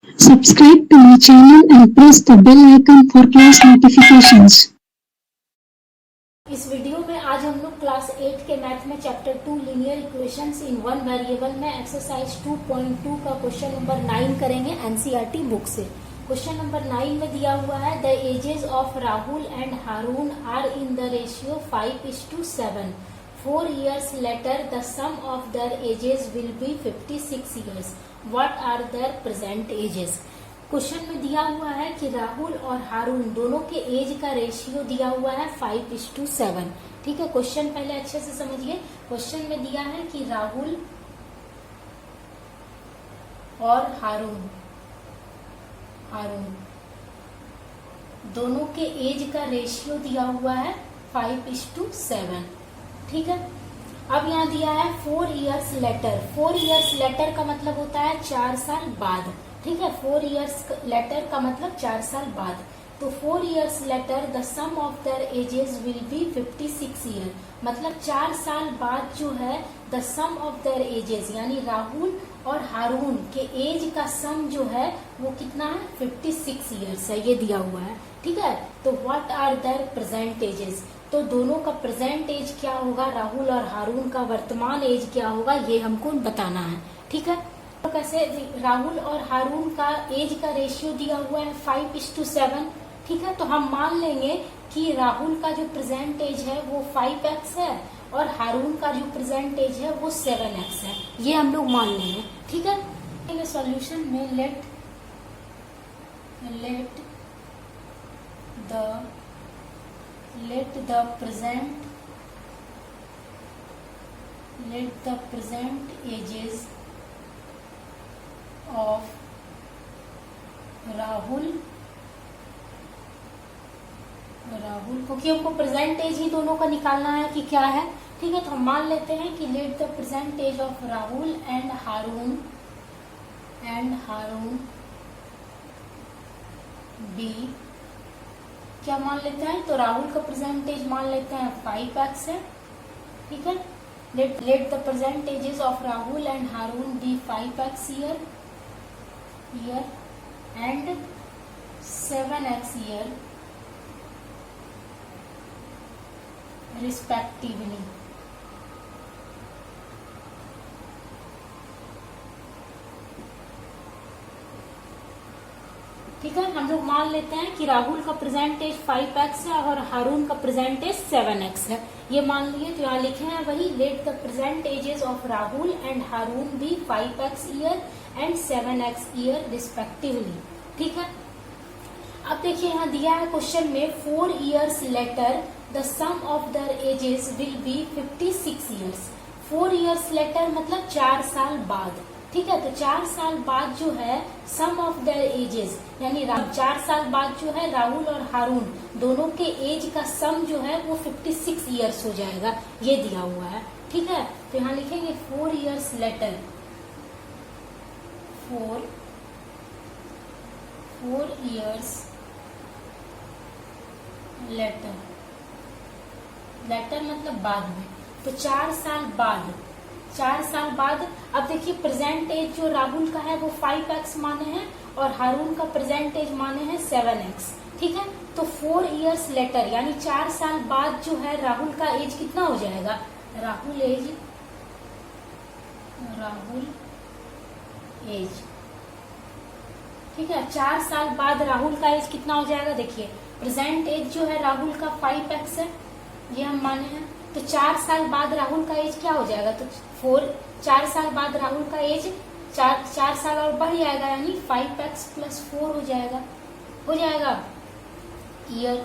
Subscribe to my channel and press the bell icon for class notifications. इस video में आज हम लोग क्लास 8 के मैथ में chapter 2 linear equations in one variable में एक्सरसाइज 2.2 का क्वेश्चन नंबर 9 करेंगे एनसीईआरटी बुक से। क्वेश्चन नंबर 9 में दिया हुआ है the ages of Rahul and Haroon are in the ratio 5:7। 4 years later the sum of their ages will be 56 years. What are their present ages? Question में दिया हुआ है कि राहुल और हारून दोनों के एज का रेशियो दिया हुआ है 5:7। ठीक है, क्वेश्चन पहले अच्छे से समझिए। क्वेश्चन में दिया है कि राहुल और हारून दोनों के एज का रेशियो दिया हुआ है 5:7। ठीक है, अब यहाँ दिया है 4 years later। 4 years later का मतलब होता है 4 साल बाद। ठीक है, 4 years later का मतलब 4 साल बाद। तो 4 years later the sum of their ages will be 56 year। मतलब 4 साल बाद जो है the sum of their ages यानी राहुल और हारून के एज का सम जो है वो कितना है 56 years है, ये दिया हुआ है। ठीक है, तो what are their present ages? तो दोनों का प्रेजेंट एज क्या होगा, राहुल और हारून का वर्तमान एज क्या होगा, ये हमको बताना है। ठीक है, तो कैसे राहुल और हारून का एज का रेशियो दिया हुआ है 5:7। ठीक है, तो हम मान लेंगे कि राहुल का जो प्रेजेंट एज है वो 5x है और हारून का जो प्रेजेंट एज है वो 7x है, ये हम लोग मान लेंगे। ठीक है, सॉल्यूशन में let the present ages of Rahul क्योंकि हमको प्रेजेंट एज ही दोनों का निकालना है कि क्या है। ठीक है, तो हम मान लेते हैं कि let the present age of Rahul and Haroon be, क्या मान लेते हैं, तो राहुल का प्रेजेंट एज मान लेते हैं 5x है। ठीक है, let the present ages of Rahul and Haroon be 5x year and 7x year respectively. ठीक है, हम लोग मान लेते हैं कि राहुल का प्रेजेंट एज 5x है और हारून का प्रेजेंट एज 7x है, ये मान लिए। तो यहाँ लिखे हैं वही let the present ages of Rahul and Haroon be 5x year and 7x year respectively. ठीक है, अब देखिए यहाँ दिया है क्वेश्चन में 4 years later the sum of their ages will be 56 years। 4 years later मतलब 4 साल बाद। ठीक है, तो 4 साल बाद जो है सम ऑफ देयर एजेस यानी 4 साल बाद जो है राहुल और हारून दोनों के एज का सम जो है वो 56 years हो जाएगा, ये दिया हुआ है। ठीक है, तो यहाँ लिखेंगे 4 years later, 4 years later मतलब बाद में, तो 4 साल बाद। अब देखिए प्रेजेंट एज जो राहुल का है वो 5x माने हैं और हारून का प्रेजेंट एज माने हैं 7x। ठीक है, तो 4 years later यानी 4 साल बाद जो है राहुल का एज कितना हो जाएगा, राहुल एज। ठीक है, 4 साल बाद राहुल का एज कितना हो जाएगा, देखिए प्रेजेंट एज जो है राहुल का 5x है, ये हम माने हैं। तो 4 साल बाद राहुल का एज क्या हो जाएगा, तो 4 साल बाद राहुल का एज 4 साल और बढ़ जाएगा यानी 5x + 4 हो जाएगा ईयर।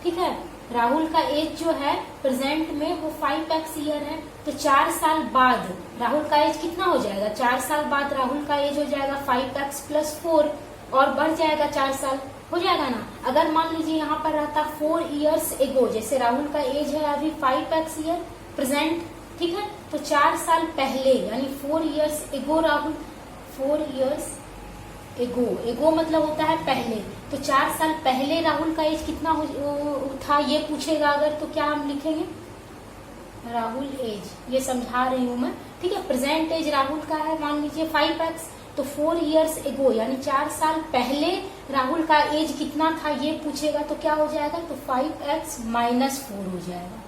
ठीक है, राहुल का एज जो है प्रेजेंट में वो 5x ईयर है, तो 4 साल बाद राहुल का एज कितना हो जाएगा, 4 साल बाद राहुल का एज हो जाएगा 5x + 4 और बढ़ जाएगा 4 साल, हो जाएगा ना। अगर मान लीजिए यहाँ पर रहता 4 years ago, जैसे राहुल का एज है अभी 5x ईयर प्रेजेंट। ठीक है, तो 4 साल पहले यानी 4 years ago राहुल, 4 years एगो मतलब होता है पहले, तो 4 साल पहले राहुल का एज कितना था ये पूछेगा अगर, तो क्या हम लिखेंगे राहुल एज ये समझा रही हूं मैं, ठीक है। प्रेजेंट एज राहुल का है मान लीजिए 5x, तो 4 years एगो यानी 4 साल पहले राहुल का एज कितना था ये पूछेगा तो क्या हो जाएगा, तो 5x माइनस 4 हो जाएगा,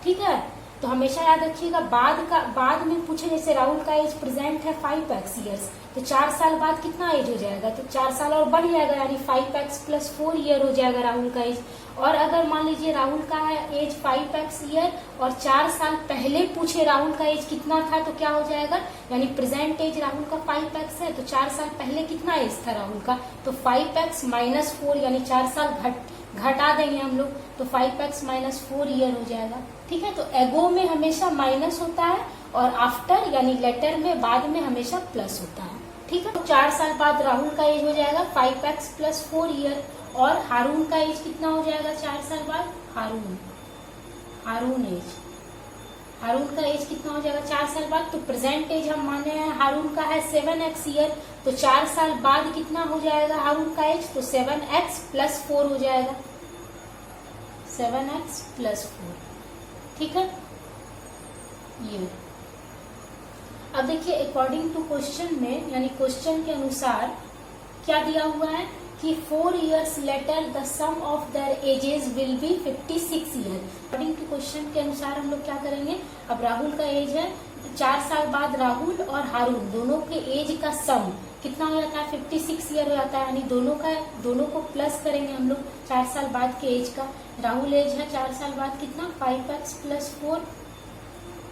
ठीक है। तो हमेशा याद रखिएगा बाद में पूछे, जैसे राहुल का एज प्रेजेंट है 5x years, तो 4 साल बाद कितना एज हो जाएगा, तो 4 साल और बढ़ जाएगा यानी 5x + 4 ईयर हो जाएगा राहुल का एज। और अगर मान लीजिए राहुल का है एज 5x ईयर और 4 साल पहले पूछे राहुल का एज कितना था तो क्या हो जाएगा, यानी प्रेजेंट एज राहुल का 5x है तो 4 साल पहले कितना एज था राहुल का, तो 5x माइनस 4 यानी 4 साल घटा देंगे हम लोग, तो 5x माइनस 4 ईयर हो जाएगा, ठीक है। तो एगो में हमेशा माइनस होता है और आफ्टर यानी लेटर में बाद में हमेशा प्लस होता है, ठीक है। तो 4 साल बाद राहुल का एज हो जाएगा 5x + 4 ईयर, और हारून का एज कितना हो जाएगा 4 साल बाद, हारून का एज कितना हो जाएगा 4 साल बाद, तो प्रेजेंट एज हम माने हैं हारून का है 7x ईयर, तो 4 साल बाद कितना हो जाएगा हारून का एज, तो 7x + 4 हो जाएगा, 7x + 4, ठीक है। ये अब देखिए अकॉर्डिंग टू क्वेश्चन में यानी क्वेश्चन के अनुसार क्या दिया हुआ है कि 4 years later the sum of their ages will be 56 year। According to question के अनुसार हम लोग क्या करेंगे, अब राहुल का एज है 4 साल बाद राहुल और हारून दोनों के एज का सम कितना हो जाता है 56 ईयर हो जाता है, यानी दोनों को प्लस करेंगे हम लोग 4 साल बाद के एज का। राहुल एज है 4 साल बाद कितना 5x + 4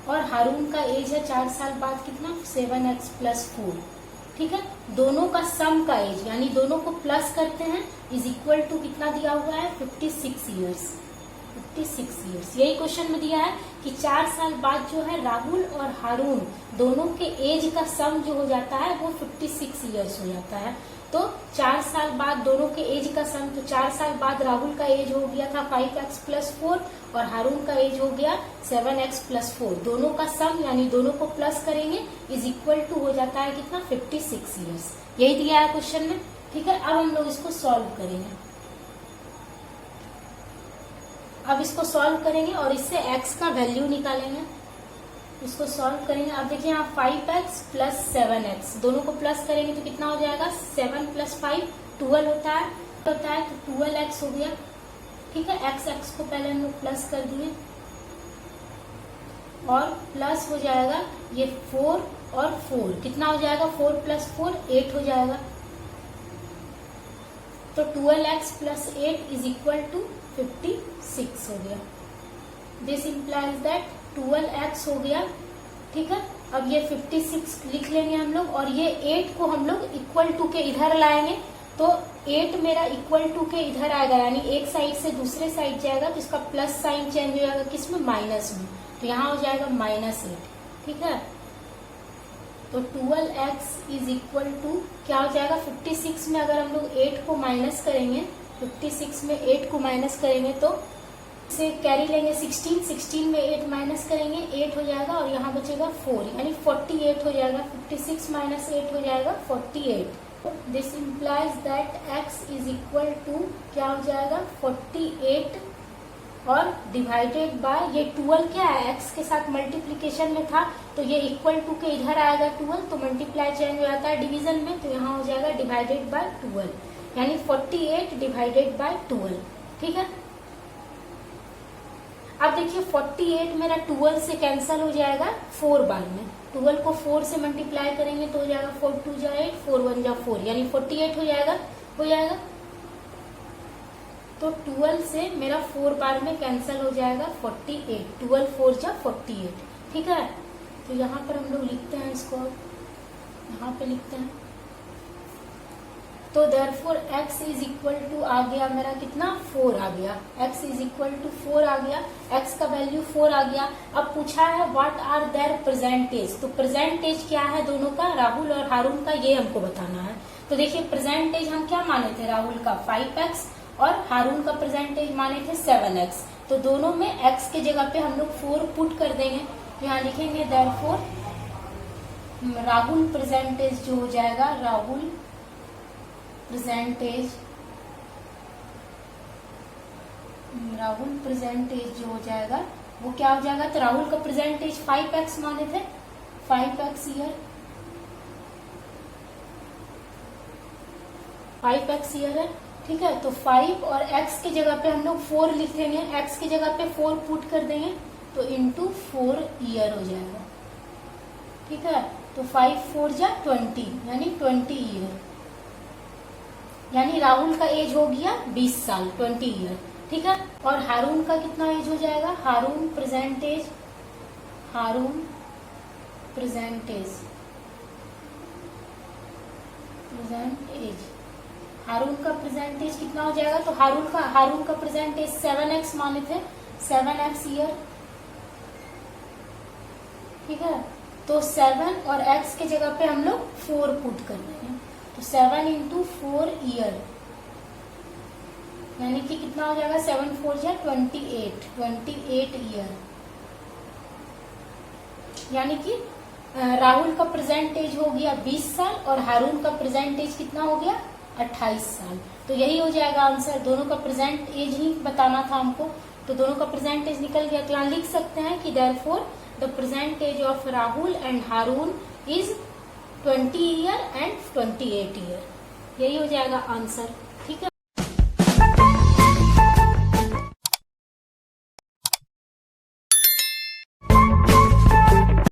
और हारून का एज है 4 साल बाद कितना 7x + 4, ठीक है। दोनों का सम का एज यानी दोनों को प्लस करते हैं इज इक्वल टू कितना दिया हुआ है 56 ईयर्स, 56 ईयर्स। यही क्वेश्चन में दिया है कि 4 साल बाद जो है राहुल और हारून दोनों के एज का सम जो हो जाता है वो 56 ईयर्स हो जाता है। तो 4 साल बाद दोनों के एज का सम, तो 4 साल बाद राहुल का एज हो गया था 5x + 4 और हारून का एज हो गया 7x + 4, दोनों का सम यानी दोनों को प्लस करेंगे इज इक्वल टू हो जाता है कितना 56 ईयर्स। यही दिया है क्वेश्चन में, ठीक है। अब हम लोग इसको सॉल्व करेंगे, अब इसको सॉल्व करेंगे और इससे x का वैल्यू निकालेंगे, इसको सॉल्व करेंगे। अब देखिए यहाँ 5x + 7x दोनों को प्लस करेंगे तो कितना हो जाएगा 7 + 5 12 होता है तो 12x हो गया, ठीक है। x को पहले हम लोग प्लस कर दिए और प्लस हो जाएगा ये 4 और 4 कितना हो जाएगा 4 + 4 8 हो जाएगा, तो 12x + 8 इज इक्वल टू 56 हो गया। दिस इंप्लाइज दैट 12x हो गया, ठीक है। अब ये 56 लिख लेंगे हम लोग और ये 8 को हम लोग इक्वल टू के इधर लाएंगे, तो 8 मेरा इक्वल टू के इधर आएगा यानी एक साइड से दूसरे साइड जाएगा तो इसका प्लस साइन चेंज हो जाएगा किसमें माइनस में, तो यहाँ हो जाएगा -8, ठीक है। तो 12x इज इक्वल टू क्या हो जाएगा 56 में अगर हम लोग 8 को माइनस करेंगे, 56 में 8 को माइनस करेंगे तो से कैरी लेंगे 16 में 8 माइनस करेंगे 8 हो जाएगा और यहाँ बचेगा 4 यानी 48 हो जाएगा, 56 - 8 हो जाएगा 48। This implies that x is equal to क्या हो जाएगा 48 और डिवाइडेड बाय ये 12 क्या है x के साथ मल्टीप्लीकेशन में था तो ये इक्वल टू के इधर आएगा 12 तो मल्टीप्लाई चेंज हो जाता है डिवीजन में, तो यहाँ हो जाएगा डिवाइडेड बाय 12 यानी 48 डिवाइडेड बाय 12, ठीक है। अब देखिए 48 मेरा 12 से कैंसिल हो जाएगा 4 बार में, 12 को 4 से मल्टीप्लाई करेंगे तो हो जाएगा 4 × 2 = 8 4 × 1 = 4 यानी 48 हो जाएगा तो 12 से मेरा 4 बार में कैंसिल हो जाएगा 48, 12 × 4 = 48, ठीक है। तो यहाँ पर हम लोग लिखते हैं इसको, यहाँ पे लिखते हैं तो therefore x is equal to आ गया मेरा कितना 4 आ गया, x इज इक्वल टू 4 आ गया, x का वैल्यू 4 आ गया। अब पूछा है व्हाट आर देयर प्रेजेंटेज, तो प्रेजेंटेज क्या है दोनों का राहुल और हारून का ये हमको बताना है। तो देखिए प्रेजेंटेज हम क्या माने थे राहुल का 5x और हारून का प्रेजेंटेज माने थे 7x, तो दोनों में x के जगह पे हम लोग 4 पुट कर देंगे, यहाँ लिखेंगे देयरफॉर राहुल प्रेजेंटेज जो हो जाएगा राहुल प्रेजेंटेज जो हो जाएगा वो क्या हो जाएगा, तो राहुल का प्रेजेंट एज 5x माने थे, 5x ईयर, 5x ईयर है, ठीक है। तो 5 और x की जगह पे हम लोग 4 लिख देंगे, x की जगह पे 4 पुट कर देंगे, तो इंटू 4 ईयर हो जाएगा, ठीक है। तो 5 4 जा 20 यानी 20 ईयर, यानी राहुल का एज हो गया 20 साल, 20 ईयर, ठीक है। और हारून का कितना एज हो जाएगा, हारून प्रेजेंट एज, हारून प्रेजेंट एज, प्रेजेंट एज, हारून का प्रेजेंट एज कितना हो जाएगा, तो हारून का प्रेजेंट एज 7x माने थे, 7x ईयर, ठीक है। तो 7 और x के जगह पे हम लोग 4 पुट कर रहे हैं, तो 7 इंटू 4 ईयर, यानी कि कितना हो जाएगा, 7 4 जा 28, 28 ईयर, यानी कि राहुल का प्रेजेंट एज हो गया 20 साल और हारून का प्रेजेंट एज कितना हो गया, 28 साल। तो यही हो जाएगा आंसर, दोनों का प्रेजेंट एज ही बताना था हमको, तो दोनों का प्रेजेंट एज निकल गया। तो यहाँ लिख सकते हैं कि therefore the present age of Rahul and Haroon is 20 year and 28 year, यही हो जाएगा आंसर।